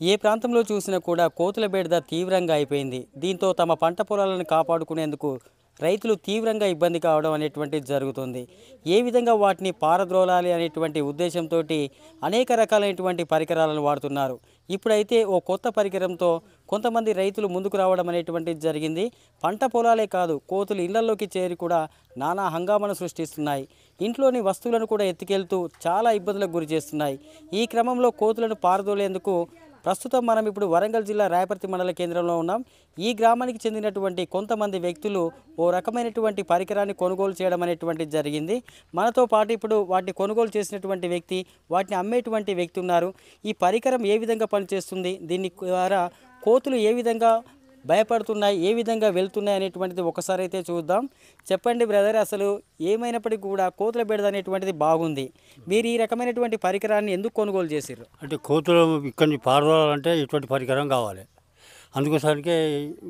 ఏ ప్రాంతంలో చూసినా కూడా కోతుల బెడద తీవ్రంగా అయిపోయింది. దీంతో తమ పంట పొలాలను కాపాడుకునేందుకు రైతులు తీవ్రంగా ఇబ్బంది కావడం అనేటువంటిది జరుగుతుంది. ఏ విధంగా వాటిని పారద్రోలాలి అనేటువంటి ఉద్దేశంతో అనేక రకాలైనటువంటి పరికరాలను వాడుతున్నారు. ఇప్పుడైతే ఓ కొత్త పరికరంతో కొంతమంది రైతులు ముందుకు రావడం అనేటువంటిది జరిగింది. పంట పొలాలే కాదు, కోతులు ఇళ్లలోకి చేరి కూడా నానా హంగామాను సృష్టిస్తున్నాయి. ఇంట్లోని వస్తువులను కూడా ఎత్తుకెళ్తూ చాలా ఇబ్బందులకు గురి చేస్తున్నాయి. ఈ క్రమంలో కోతులను పారదోలేందుకు ప్రస్తుతం మనం ఇప్పుడు వరంగల్ జిల్లా రాయపర్తి మండల కేంద్రంలో ఉన్నాం. ఈ గ్రామానికి చెందినటువంటి కొంతమంది వ్యక్తులు ఓ రకమైనటువంటి పరికరాన్ని కొనుగోలు చేయడం అనేటువంటిది జరిగింది. మనతో పాటు ఇప్పుడు వాటిని కొనుగోలు చేసినటువంటి వ్యక్తి, వాటిని అమ్మేటువంటి వ్యక్తి ఉన్నారు. ఈ పరికరం ఏ విధంగా పనిచేస్తుంది, దీని ద్వారా కోతులు ఏ విధంగా భయపడుతున్నాయి, ఏ విధంగా వెళ్తున్నాయి అనేటువంటిది ఒకసారి అయితే చూద్దాం. చెప్పండి బ్రదర్, అసలు ఏమైనప్పటికీ కూడా కోతుల బెడద అనేటువంటిది బాగుంది. మీరు ఈ రకమైనటువంటి పరికరాన్ని ఎందుకు కొనుగోలు చేశారు? అంటే కోతులు ఇక్కడి నుంచి పారదోలాలంటే ఇటువంటి పరికరం కావాలి. అందుకోసానికే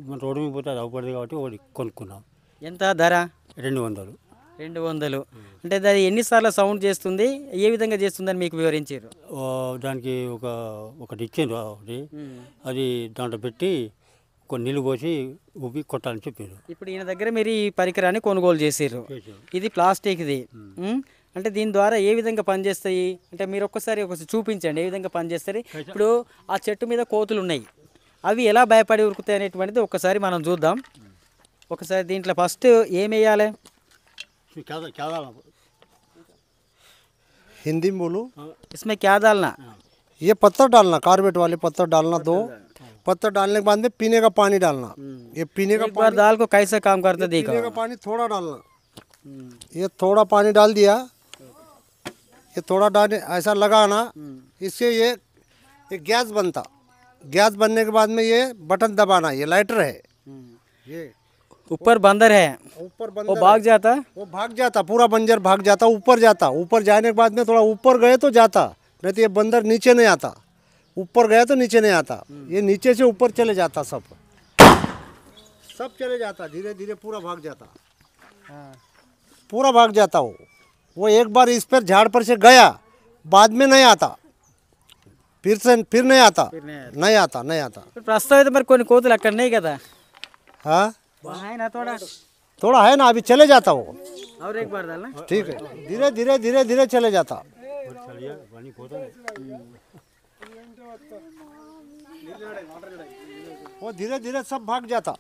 మన రోడ్డు మీద పోతే అది అవపడదు కాబట్టి ఒకటి కొనుక్కున్నాం. ఎంత ధర? 200. 200. అంటే అది ఎన్నిసార్లు సౌండ్ చేస్తుంది, ఏ విధంగా చేస్తుందని మీకు వివరించారు? దానికి ఒకటి ఇచ్చిండ్రు ఒకటి, అది దాంట్లో పెట్టి కొన్ని నీళ్ళు పోసి ఉబ్బి కొట్టాలని చెప్పారు. ఇప్పుడు ఈయన దగ్గర మీరు ఈ పరికరాన్ని కొనుగోలు చేసారు. ఇది ప్లాస్టిక్ది. అంటే దీని ద్వారా ఏ విధంగా పనిచేస్తాయి అంటే మీరు ఒకసారి చూపించండి ఏ విధంగా పనిచేస్తాయి. ఇప్పుడు ఆ చెట్టు మీద కోతులు ఉన్నాయి, అవి ఎలా భయపడి ఉరుకుతాయి అనేటువంటిది ఒకసారి మనం చూద్దాం. ఒకసారి దీంట్లో ఫస్ట్ ఏం వేయాలి? हिंदी में बोलो। इसमें क्या डालना? ये पत्थर डालना, कार्बेट वाले पत्थर डालना, 2 पत्थर डालने के बाद में पीने का पानी डालना। ये पीने का पानी दाल को कैसे काम करते देखो। पीने का पानी थोड़ा डालना, ये थोड़ा पानी डाल दिया, ये थोड़ा डाल ऐसा लगाना। इससे ये गैस बनता, गैस बनने के बाद में ये बटन दबाना, ये लाइटर है, ये ऊपर बंदर है, ऊपर बंदर वो भाग जाता, वो भाग जाता, पूरा बंजर भाग जाता, ऊपर जाता। ऊपर जाने के बाद में थोड़ा ऊपर गए तो जाता, नहीं तो ये बंदर नीचे नहीं आता। ऊपर गया तो नीचे नहीं आता, ये नीचे से ऊपर चले जाता, सब चले जाता, धीरे धीरे पूरा भाग जाता, पूरा भाग जाता। वो एक बार इस पर झाड़ पर से गया, बाद में नहीं आता, फिर नहीं आता, नहीं आता। ప్రస్తుతం అయితే మరి కొన్ని కోతులు అక్కడ नहीं కదా? हाँ है ना, थोड़ा है ना, अभी चले जाता वो। और एक बार डालना, ठीक है, धीरे धीरे धीरे धीरे चले जाता। वो धीरे धीरे सब भाग जाता।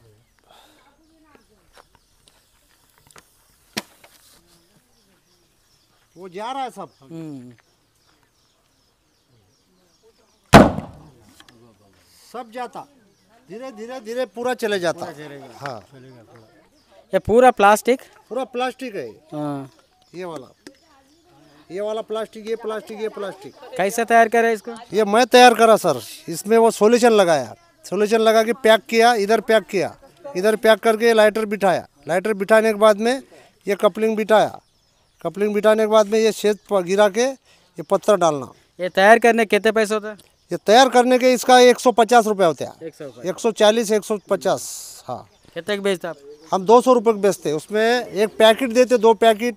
वो जा रहा है सब, सब जाता, धीरे धीरे धीरे पूरा चले जाता। हाँ, ये पूरा प्लास्टिक है। हाँ। ये वाला प्लास्टिक, ये प्लास्टिक, ये प्लास्टिक। कैसे तैयार करे इसको? ये मैं तैयार करा सर, इसमें वो सॉल्यूशन लगाया, सॉल्यूशन लगा के पैक किया, इधर पैक किया, इधर पैक करके लाइटर बिठाया, लाइटर बिठाने के बाद में ये कपलिंग बिठाया, कपलिंग बिठाने के बाद में ये शेद गिरा के ये पत्थर डालना। ये तैयार करने कितने पैसे होता है? ये तैयार करने के इसका 150 रुपये होते हैं, 140 150। हाँ, कितने बेचते आप? हम 200 रुपये के बेचते, उसमें एक पैकेट देते, 2 पैकेट,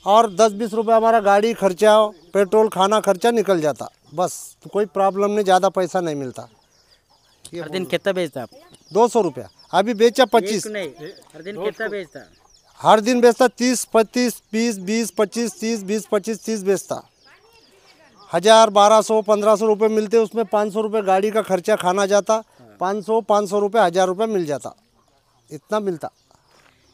और 10-20 रुपये हमारा गाड़ी खर्चा, पेट्रोल, खाना खर्चा निकल जाता, बस। तो कोई प्रॉब्लम नहीं, ज़्यादा पैसा नहीं मिलता। हर दिन कितना बेचता आप? 200 रुपया, अभी बेचा 25 नहीं, हर दिन कितना बेचता? हर दिन बेचता 30 35 20 20 25 30 20 25 30 बेचता। 1000 1200 1500 रुपये मिलते, उसमें 500 रुपये गाड़ी का खर्चा, खाना जाता, 500 रुपये 1000 रुपये मिल जाता, इतना मिलता।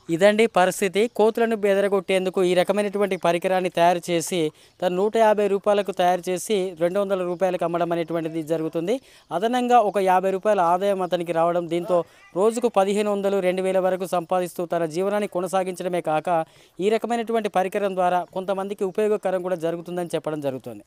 ఇదండి పరిస్థితి. కోతులను బెదరగొట్టేందుకు ఈ రకమైనటువంటి పరికరాన్ని తయారు చేసి తను 150 రూపాయలకు తయారు చేసి 200 రూపాయలకు అమ్మడం అనేటువంటిది జరుగుతుంది. అదనంగా ఒక 50 రూపాయల ఆదాయం అతనికి రావడం, దీంతో రోజుకు 1500 2000 వరకు సంపాదిస్తూ తన జీవనాన్ని కొనసాగించడమే కాక ఈ రకమైనటువంటి పరికరం ద్వారా కొంతమందికి ఉపయోగకరం కూడా జరుగుతుందని చెప్పడం జరుగుతుంది.